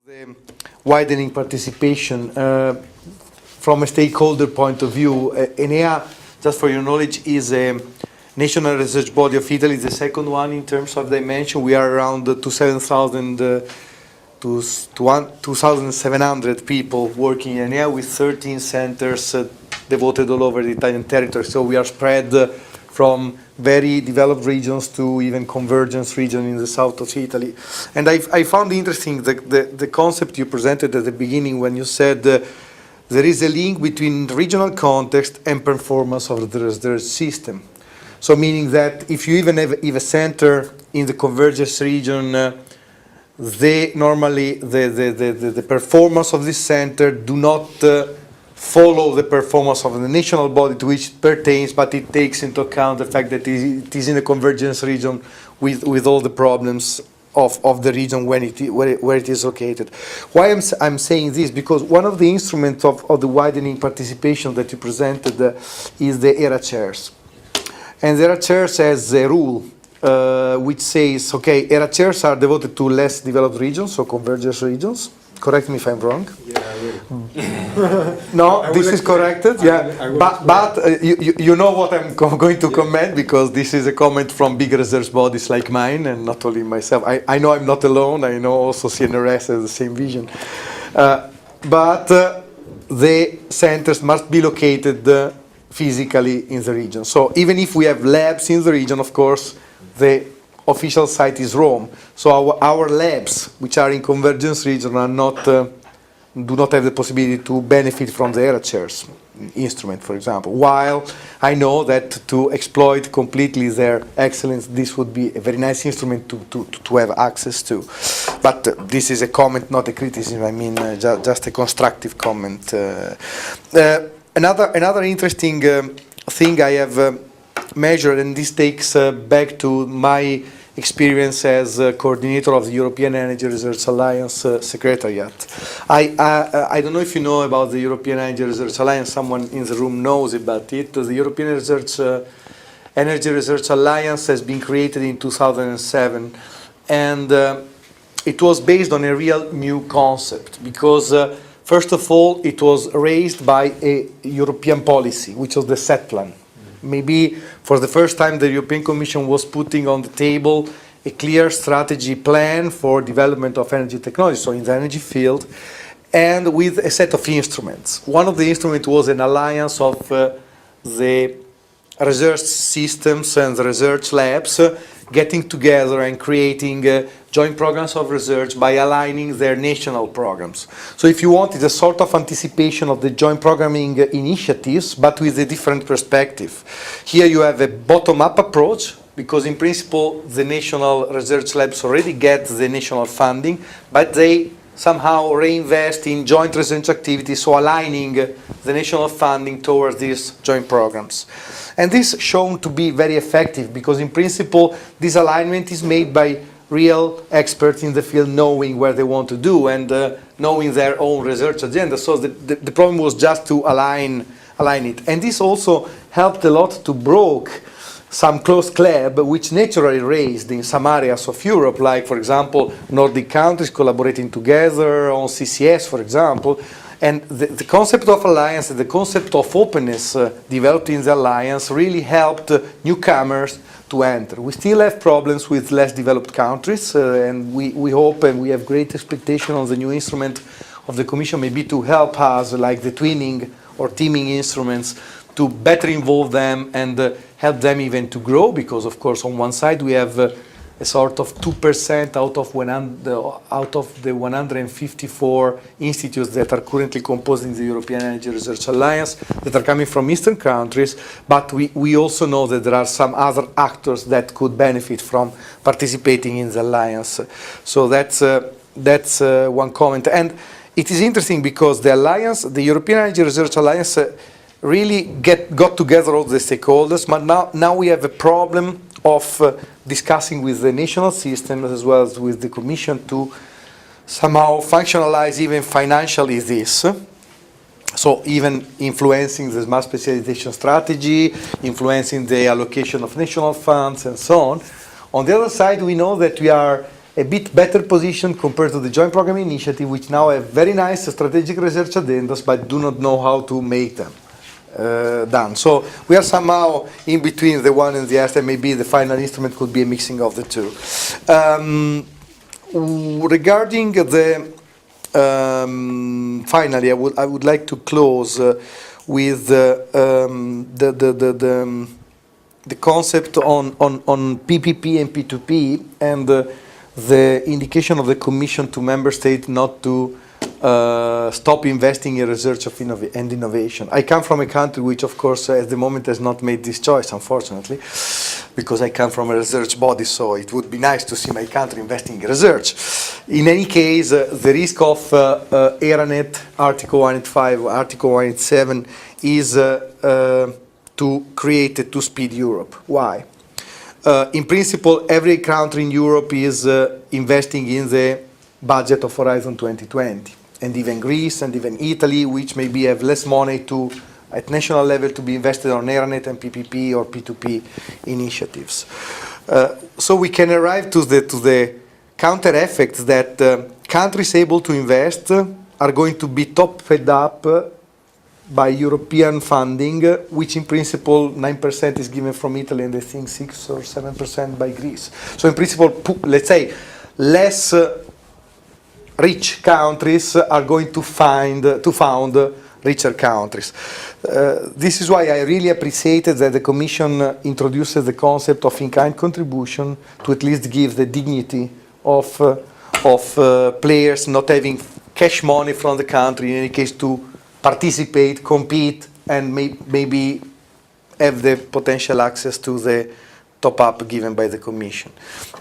The widening participation from a stakeholder point of view, ENEA, just for your knowledge, is a national research body of Italy, the second one in terms of dimension. We are around 2,700 people working in ENEA with 13 centers devoted all over the Italian territory. So we are spread from very developed regions to even convergence region in the south of Italy. And I found interesting the concept you presented at the beginning when you said there is a link between regional context and performance of the research system. So meaning that if you even have a center in the convergence region, the performance of this center do not follow the performance of the national body to which it pertains, but it takes into account the fact that it is in a convergence region with all the problems of the region where it is located. Why I'm saying this? Because one of the instruments of the widening participation that you presented is the ERA chairs. And the ERA chairs has a rule which says, okay, ERA chairs are devoted to less developed regions, so convergence regions. Correct me if I'm wrong. Yeah, I will. No, this is corrected. Yeah, but you know what I'm going to comment, because this is a comment from big research bodies like mine, and not only myself. I know I'm not alone. I know also CNRS has the same vision. But the centers must be located physically in the region. So even if we have labs in the region, of course, the official site is Rome. So our labs, which are in convergence region, are not do not have the possibility to benefit from the ERA chairs instrument, for example. While I know that to exploit completely their excellence, this would be a very nice instrument to have access to. But this is a comment, not a criticism. I mean, just a constructive comment. Another interesting thing I have measured, and this takes back to my experience as coordinator of the European Energy Research Alliance Secretariat. I don't know if you know about the European Energy Research Alliance. Someone in the room knows about it. The European Energy Research Alliance has been created in 2007, and it was based on a real new concept, because first of all, it was raised by a European policy, which was the set plan. Maybe for the first time the European Commission was putting on the table a clear strategy plan for development of energy technology, so in the energy field, and with a set of instruments. One of the instruments was an alliance of the research systems and the research labs getting together and creating joint programs of research by aligning their national programs. So if you want, it's a sort of anticipation of the joint programming initiatives, but with a different perspective. Here you have a bottom-up approach, because in principle the national research labs already get the national funding, but they somehow reinvest in joint research activities, so aligning the national funding towards these joint programs. And this is shown to be very effective, because in principle this alignment is made by real experts in the field knowing where they want to do and knowing their own research agenda. So the problem was just to align it. And this also helped a lot to broke some close club which naturally raised in some areas of Europe, like for example Nordic countries collaborating together on CCS, for example. And the concept of alliance and the concept of openness developed in the alliance really helped newcomers to enter. We still have problems with less developed countries, and we hope and we have great expectation on the new instrument of the Commission, maybe to help us, like the twinning or teaming instruments, to better involve them and help them even to grow, because of course on one side we have a sort of 2% out of the 154 institutes that are currently composing the European Energy Research Alliance that are coming from Eastern countries, but we also know that there are some other actors that could benefit from participating in the alliance. So that's one comment. And it is interesting because the alliance, the European Energy Research Alliance, really got together all the stakeholders, but now we have a problem of discussing with the national system as well as with the Commission to somehow functionalize even financially this. So even influencing the smart specialization strategy, influencing the allocation of national funds and so on. On the other side, we know that we are a bit better position compared to the Joint Program Initiative, which now have very nice strategic research addendas, but do not know how to make them done. So we are somehow in between the one and the other, and maybe the final instrument could be a mixing of the two. Regarding the finally, I would like to close with the concept on PPP and P2P, and the indication of the Commission to member states not to stop investing in research and innovation. I come from a country which, of course, at the moment has not made this choice, unfortunately, because I come from a research body, so it would be nice to see my country investing in research. In any case, the risk of ERANET, Article 185, Article 187, is to create a two-speed Europe. Why? In principle, every country in Europe is investing in the budget of Horizon 2020, and even Greece and even Italy, which maybe have less money at national level to be invested on ERANET and PPP or P2P initiatives. So we can arrive to the counter effects that countries able to invest are going to be top-fed up by European funding, which in principle 9% is given from Italy, and I think 6 or 7% by Greece. So in principle, let's say, less rich countries are going to found richer countries. This is why I really appreciated that the Commission introduces the concept of in-kind contribution to at least give the dignity of players not having cash money from the country, in any case, to participate, compete, and maybe have the potential access to the top-up given by the Commission.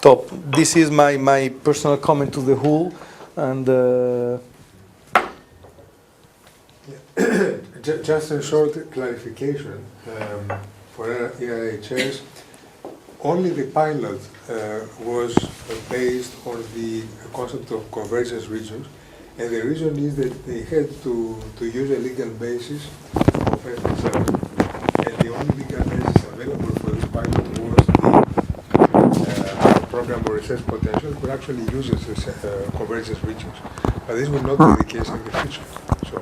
So this is my personal comment to the whole, and just a short clarification for ERHS. Only the pilot was based on the concept of convergence regions, and the reason is that they had to use a legal basis of FSR, and the only legal basis available for this pilot was the program for research potential, which actually uses convergence regions. But this will not be the case in the future. So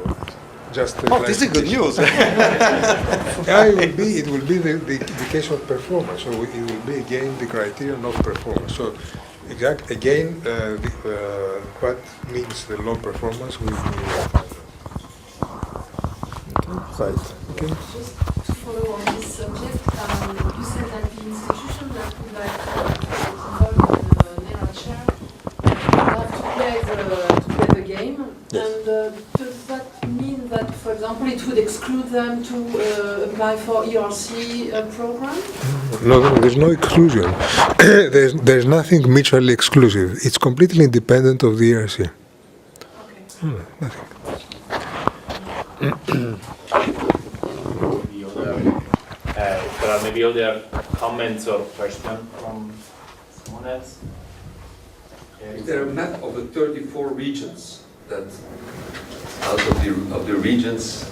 just this is good news. Yeah, it will be the case of performance. So it will be again the criterion of performance. So again, what means the low performance will be Right. okay. Just to follow on this subject, you said that the institution that would like to involve in the NERA chair have to play the game. Yes. And does that mean that, for example, it would exclude them to apply for ERC program? No, there's no exclusion. there's nothing mutually exclusive. It's completely independent of the ERC. Okay. Nothing. There are maybe other comments or questions from someone else? Is there a map of the 34 regions that, out of the regions,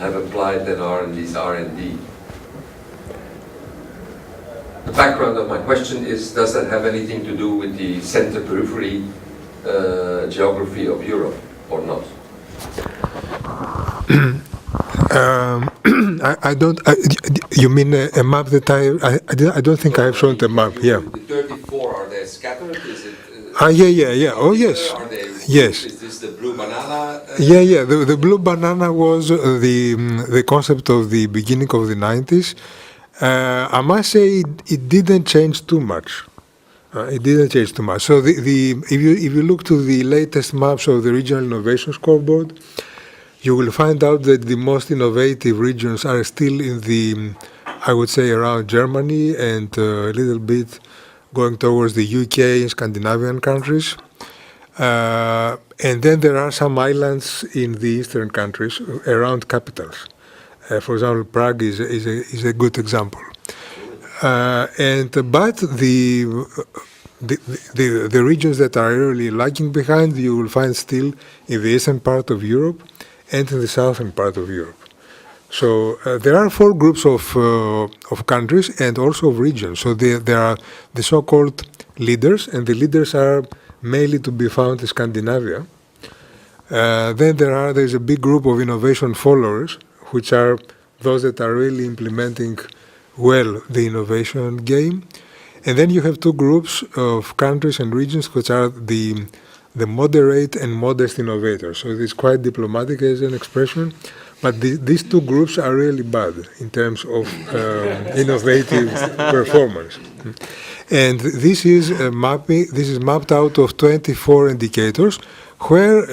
have applied that are in these R&D? The background of my question is, does that have anything to do with the center-periphery geography of Europe, or not? I don't. You mean a map that I don't think I have shown the map. Yeah. The 34, are they scattered? Is it? Yeah. Oh yes. Are they? Yes. Is this the blue banana? Yeah. The blue banana was the concept of the beginning of the 90s. I must say it didn't change too much. It didn't change too much. So if you look to the latest maps of the Regional Innovation Scoreboard, you will find out that the most innovative regions are still in the, I would say, around Germany and a little bit going towards the UK and Scandinavian countries. And then there are some islands in the eastern countries around capitals. For example, Prague is a good example. But the regions that are really lagging behind, you will find still in the eastern part of Europe and in the southern part of Europe. So there are 4 groups of countries and also of regions. So there are the so-called leaders, and the leaders are mainly to be found in Scandinavia. Then there's a big group of innovation followers, which are those that are really implementing well the innovation game. And then you have 2 groups of countries and regions, which are the moderate and modest innovators. So it's quite diplomatic as an expression, but these 2 groups are really bad in terms of innovative performance. And this is mapped out of 24 indicators, where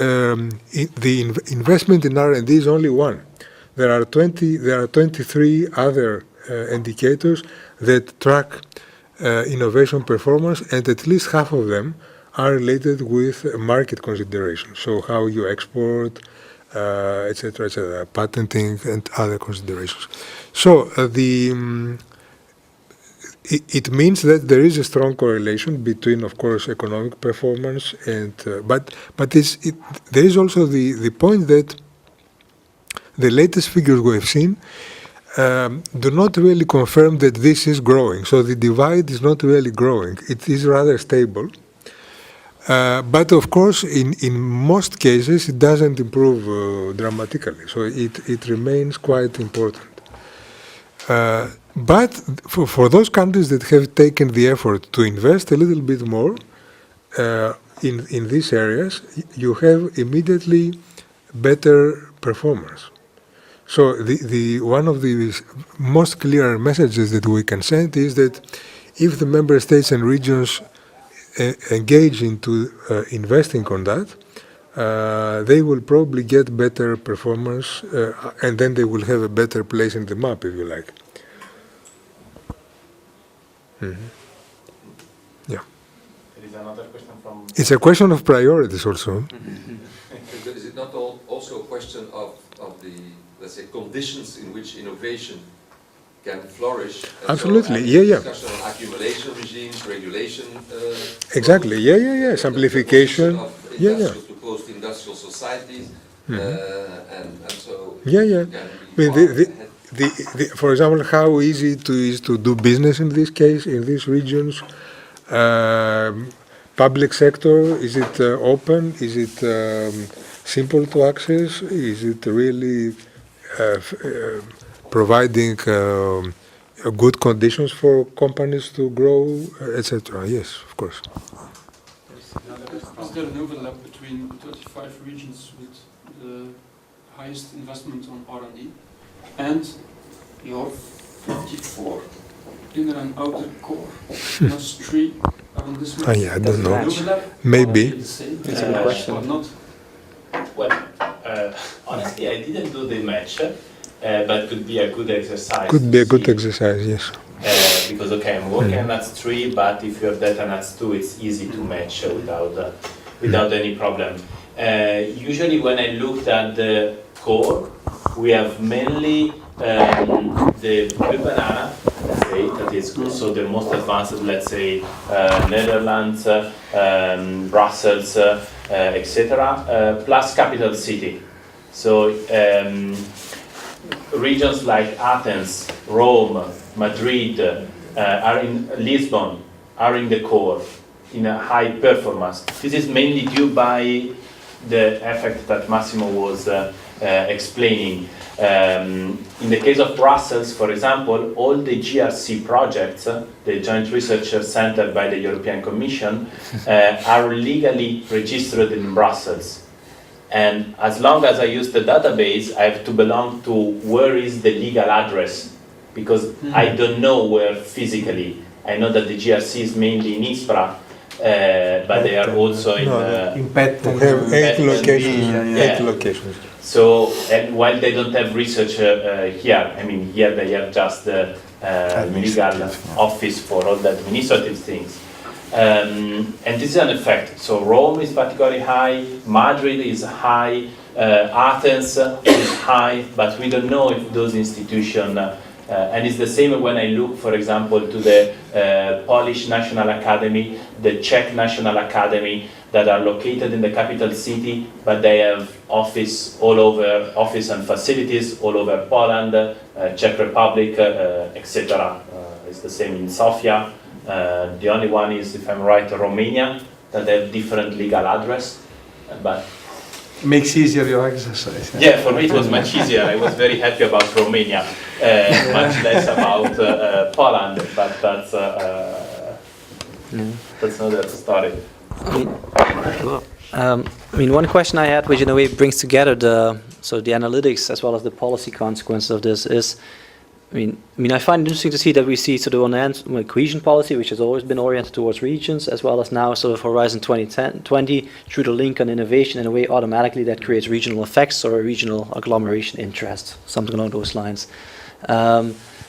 the investment in R&D is only one. There are 23 other indicators that track innovation performance, and at least half of them are related with market considerations. So how you export, etc., patenting and other considerations. So it means that there is a strong correlation between, of course, economic performance and but there is also the point that the latest figures we have seen do not really confirm that this is growing. So the divide is not really growing. It is rather stable. But of course, in most cases, it doesn't improve dramatically. So it remains quite important. But for those countries that have taken the effort to invest a little bit more in these areas, you have immediately better performance. So one of the most clear messages that we can send is that if the member states and regions engage into investing on that, they will probably get better performance, and then they will have a better place in the map, if you like. Mm-hmm. Yeah. There is another question from... It's a question of priorities also. Is it not also a question of the, let's say, conditions in which innovation can flourish? And absolutely, so, yeah. Discussion on accumulation regimes, regulation. Exactly, yeah. Simplification. To post-industrial societies, and so. Yeah. For example, how easy it is to do business in this case, in these regions. Public sector, is it open? Is it simple to access? Is it really providing good conditions for companies to grow, etc.? Yes, of course. Is there an overlap between the 35 regions with the highest investment on R&D and your 54 inner and outer core? Plus 3 arrondissements? I don't know. Overlap? Maybe. It's a good question. Or not? Well, honestly, I didn't do the match, but could be a good exercise. Could be a good exercise, yes. Because I'm working on NUTS 3, but if you have that on NUTS 2, it's easy to match without any problem. Usually when I looked at the core, we have mainly the blue banana, let's say, that is also the most advanced, let's say, Netherlands, Brussels, etc., plus capital city. So regions like Athens, Rome, Madrid, are in Lisbon, are in the core, in a high performance. This is mainly due by the effect that Massimo was explaining. In the case of Brussels, for example, all the GRC projects, the Joint Research Center by the European Commission, are legally registered in Brussels. And as long as I use the database, I have to belong to where is the legal address, because I don't know where physically. I know that the GRC is mainly in Ispra, but they are also in Petten. We have 8 locations. Yeah. 8 locations. So, and while they don't have research here, I mean, here they have just the legal office for all the administrative things. And this is an effect. So Rome is particularly high, Madrid is high, Athens is high, but we don't know if those institutions, and it's the same when I look, for example, to the Polish National Academy, the Czech National Academy, that are located in the capital city, but they have office and facilities all over Poland, Czech Republic, etc. It's the same in Sofia. The only one is, if I'm right, Romania, that have different legal address, but Makes easier your exercise. yeah, for me it was much easier. I was very happy about Romania, much less about Poland, but that's another story. I mean, one question I had, which in a way brings together the analytics as well as the policy consequences of this is, I mean, I find it interesting to see that we see sort of on the hand cohesion policy, which has always been oriented towards regions, as well as now sort of Horizon 2020 through the link on innovation in a way automatically that creates regional effects or a regional agglomeration interest, something along those lines.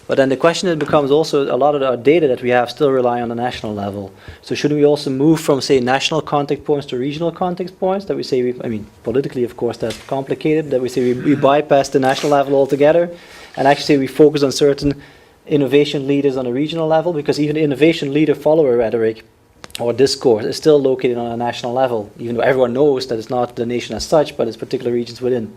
But then the question that becomes also a lot of our data that we have still rely on the national level. So shouldn't we also move from, say, national contact points to regional contact points? That we say, I mean, politically, of course, that's complicated. That we say we bypass the national level altogether, and actually say we focus on certain innovation leaders on a regional level, because even the innovation leader follower rhetoric or discourse is still located on a national level, even though everyone knows that it's not the nation as such, but it's particular regions within.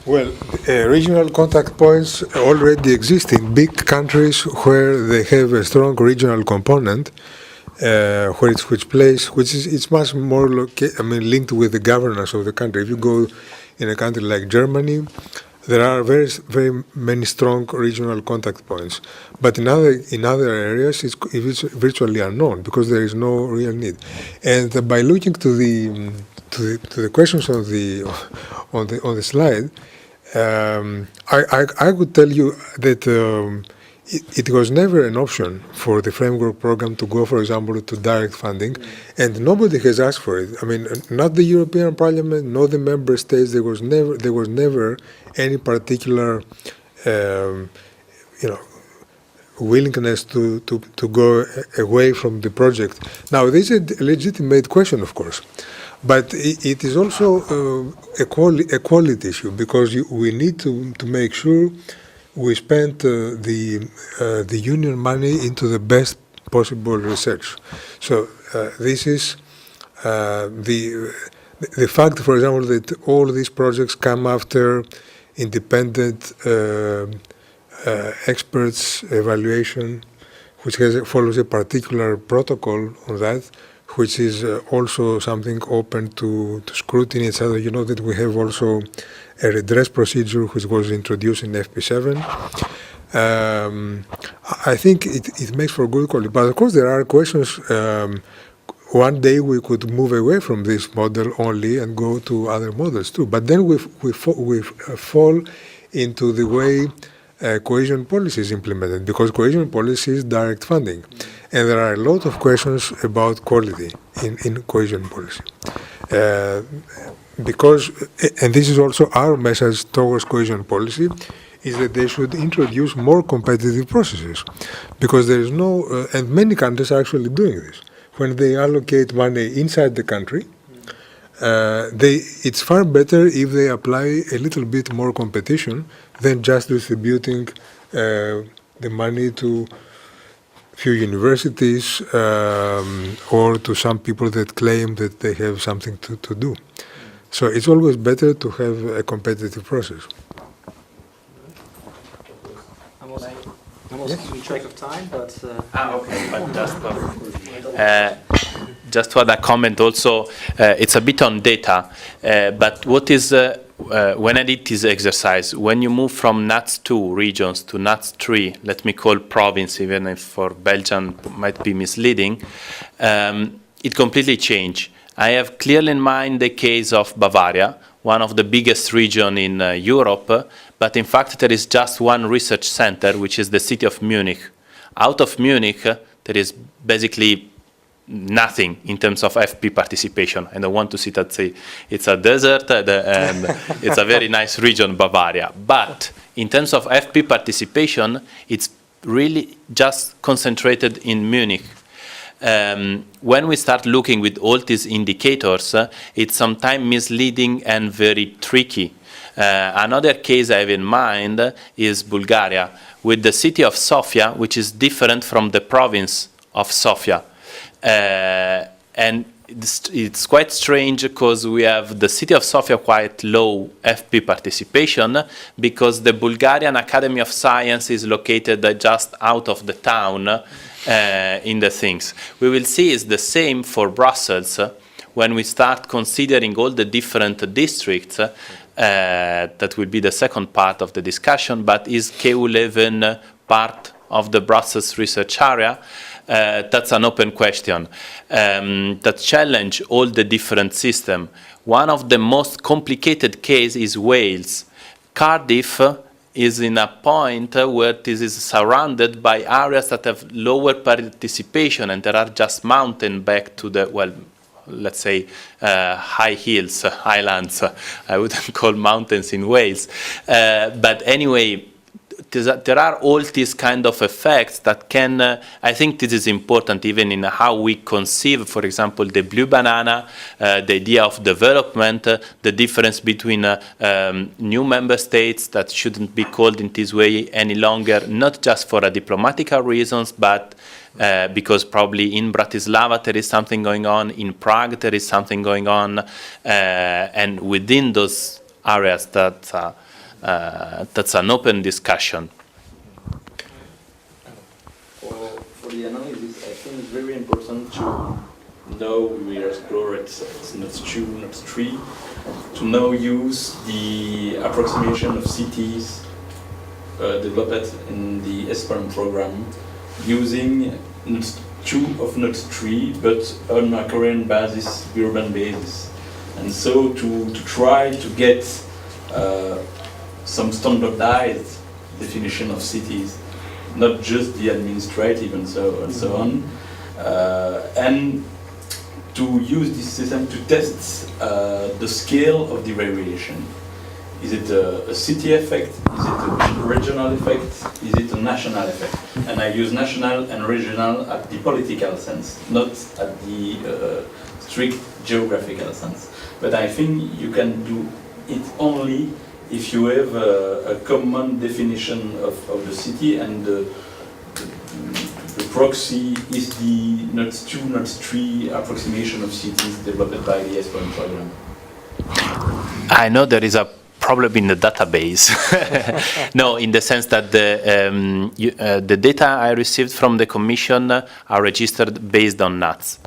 Well, regional contact points already exist in big countries where they have a strong regional component, which is much more linked with the governance of the country. If you go in a country like Germany, there are very many strong regional contact points, but in other areas it's virtually unknown because there is no real need. And by looking to the questions on the slide, I would tell you that it was never an option for the framework program to go, for example, to direct funding, and nobody has asked for it. I mean, not the European Parliament, nor the member states. There was never any particular, willingness to go away from the project. Now, this is a legitimate question, of course. But it is also a quality issue, because we need to make sure we spend the union money into the best possible research. So this is the fact, for example, that all these projects come after independent experts' evaluation, which follows a particular protocol on that, which is also something open to scrutiny, etc. You know that we have also a redress procedure which was introduced in FP7. I think it makes for good quality, but of course there are questions. One day we could move away from this model only and go to other models too, but then we fall into the way cohesion policy is implemented, because cohesion policy is direct funding. And there are a lot of questions about quality in cohesion policy. And this is also our message towards cohesion policy, is that they should introduce more competitive processes. Because there is no, and many countries are actually doing this. When they allocate money inside the country, it's far better if they apply a little bit more competition than just distributing the money to few universities or to some people that claim that they have something to do. So it's always better to have a competitive process. I'm also keeping track of time, but... Okay, just to add a comment also, it's a bit on data, but what is, when I did this exercise, when you move from NUTS 2 regions to NUTS 3, let me call province, even if for Belgium might be misleading, it completely changed. I have clearly in mind the case of Bavaria, one of the biggest regions in Europe, but in fact there is just one research center, which is the city of Munich. Out of Munich, there is basically nothing in terms of FP participation. I don't want to sit and say it's a desert and it's a very nice region, Bavaria. But in terms of FP participation, it's really just concentrated in Munich. When we start looking with all these indicators, it's sometimes misleading and very tricky. Another case I have in mind is Bulgaria, with the city of Sofia, which is different from the province of Sofia. and it's quite strange because we have the city of Sofia quite low FP participation because the Bulgarian Academy of Science is located just out of the town in the things. We will see it's the same for Brussels when we start considering all the different districts. That will be the second part of the discussion, but is KU11 part of the Brussels research area? That's an open question that challenge all the different systems. One of the most complicated cases is Wales. Cardiff is in a point where this is surrounded by areas that have lower participation, and there are just mountains back to the, well, let's say high hills, highlands. I wouldn't call mountains in Wales. But anyway, there are all these kind of effects that can, I think this is important even in how we conceive, for example, the blue banana, the idea of development, the difference between new member states that shouldn't be called in this way any longer, not just for diplomatic reasons, but because probably in Bratislava there is something going on, in Prague there is something going on, and within those areas that's an open discussion. For the analysis, I think it's very important to know we explore it's not 2, not 3, to now use the approximation of cities developed in the ESPAN program, using not 2 of not 3, but on a Korean basis, urban basis. And so to try to get some standardized definition of cities, not just the administrative and so on, and to use this system to test the scale of the variation. Is it a city effect? Is it a regional effect? Is it a national effect? And I use national and regional at the political sense, not at the strict geographical sense. But I think you can do it only if you have a common definition of the city, and the proxy is the not 2, not 3 approximation of cities developed by the ESPAN program. I know there is a problem in the database. No, in the sense that the data I received from the Commission are registered based on NUTS.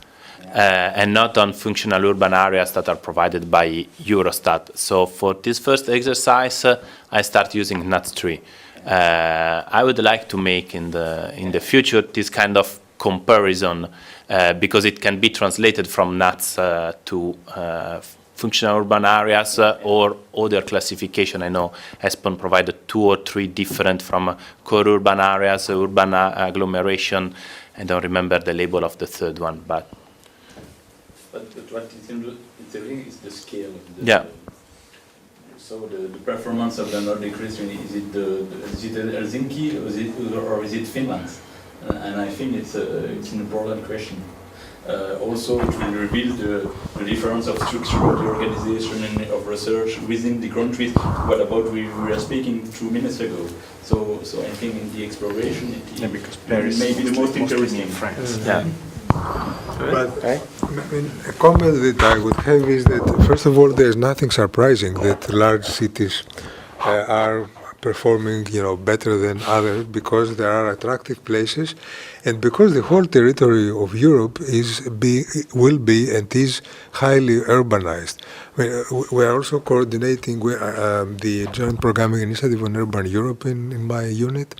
And not on functional urban areas that are provided by Eurostat. So for this first exercise, I start using NUTS 3. I would like to make in the future this kind of comparison because it can be translated from NUTS to functional urban areas or other classification. I know ESPAN provided 2 or 3 different from core urban areas, urban agglomeration. I don't remember the label of the third one, but what is interesting is the scale of the. Yeah. So the performance of the Nordic region, is it Helsinki or is it Finland? And I think it's an important question. Also, it will reveal the difference of structure of the organization and of research within the countries. What about we were speaking 2 minutes ago? So I think in the exploration, because Paris may be the most interesting. France. Yeah. But I mean, a comment that I would have is that, first of all, there's nothing surprising that large cities are performing, better than others because there are attractive places, and because the whole territory of Europe will be and is highly urbanized. We are also coordinating with, the Joint Programming Initiative on Urban Europe in my unit,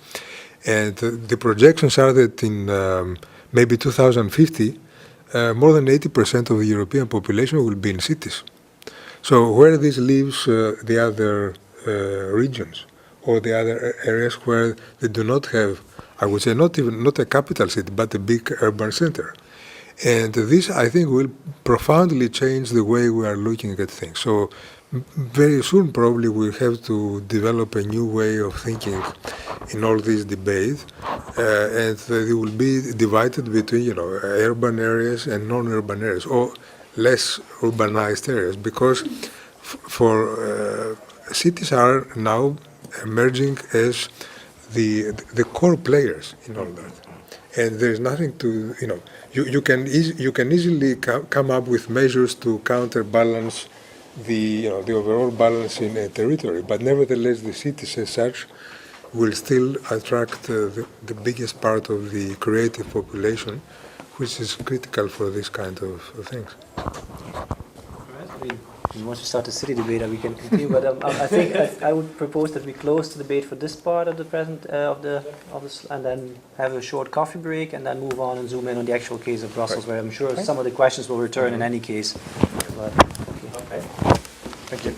and the projections are that in maybe 2050, more than 80% of the European population will be in cities. So where this leaves the other regions or the other areas where they do not have, I would say, not a capital city, but a big urban center. And this, I think, will profoundly change the way we are looking at things. So very soon, probably, we'll have to develop a new way of thinking in all this debate, and it will be divided between, urban areas and non-urban areas, or less urbanized areas, because for cities are now emerging as the core players in all that. and there's nothing to, you can easily come up with measures to counterbalance the overall balance in a territory, but nevertheless the cities as such will still attract the biggest part of the creative population, which is critical for this kind of things. Once we start the city debate, we can continue. But I think I would propose that we close the debate for this part of the present of this, and then have a short coffee break, and then move on and zoom in on the actual case of Brussels, where I'm sure some of the questions will return in any case. But, okay. Thank you.